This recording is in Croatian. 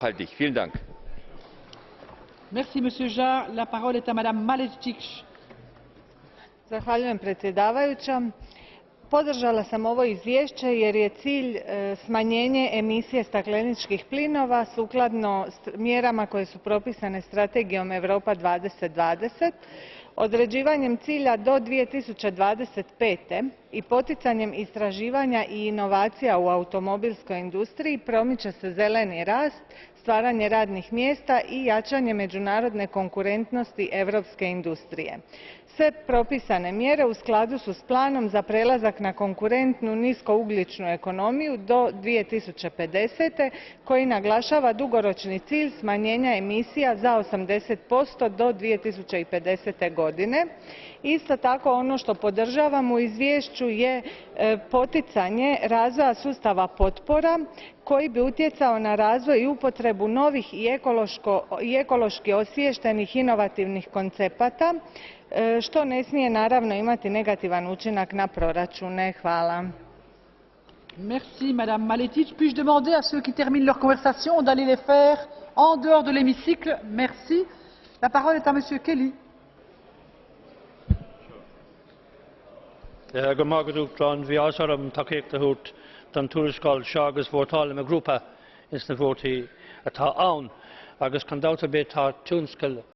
nachhaltig. Vielen Dank. Merci, Monsieur Jarre. La parole est à Madame Maletić. Zahvaljujem predsjedavajuća. Podržala sam ovo izvješće jer je cilj smanjenje emisije stakleničkih plinova sukladno mjerama koje su propisane strategijom Europa 2020, određivanjem cilja do 2025. i poticanjem istraživanja i inovacija u automobilskoj industriji promiče se zeleni rast, stvaranje radnih mjesta i jačanje međunarodne konkurentnosti europske industrije. Sve propisane mjere u skladu su s planom za prelazak na konkurentnu niskougljičnu ekonomiju do 2050. koji naglašava dugoročni cilj smanjenja emisija za 80% do 2050. godine. Isto tako, ono što podržavam u izvješću je poticanje razvoja sustava potpora koji bi utjecao na razvoj i upotrebu novih i ekološki osviještenih inovativnih koncepata, što ne smije naravno imati negativan učinak na proračune. Hvala. Merci, Madame Maletić. Puis-je demander à ceux qui terminent leur conversation d'aller les faire en dehors de l'hémicycle? Merci. La parole est à Monsieur Kelly. Gomagudukron viasaram takek tahut dan tuskal shagas vortal me grupa is na voti ata aun agus kandauta beta tunskal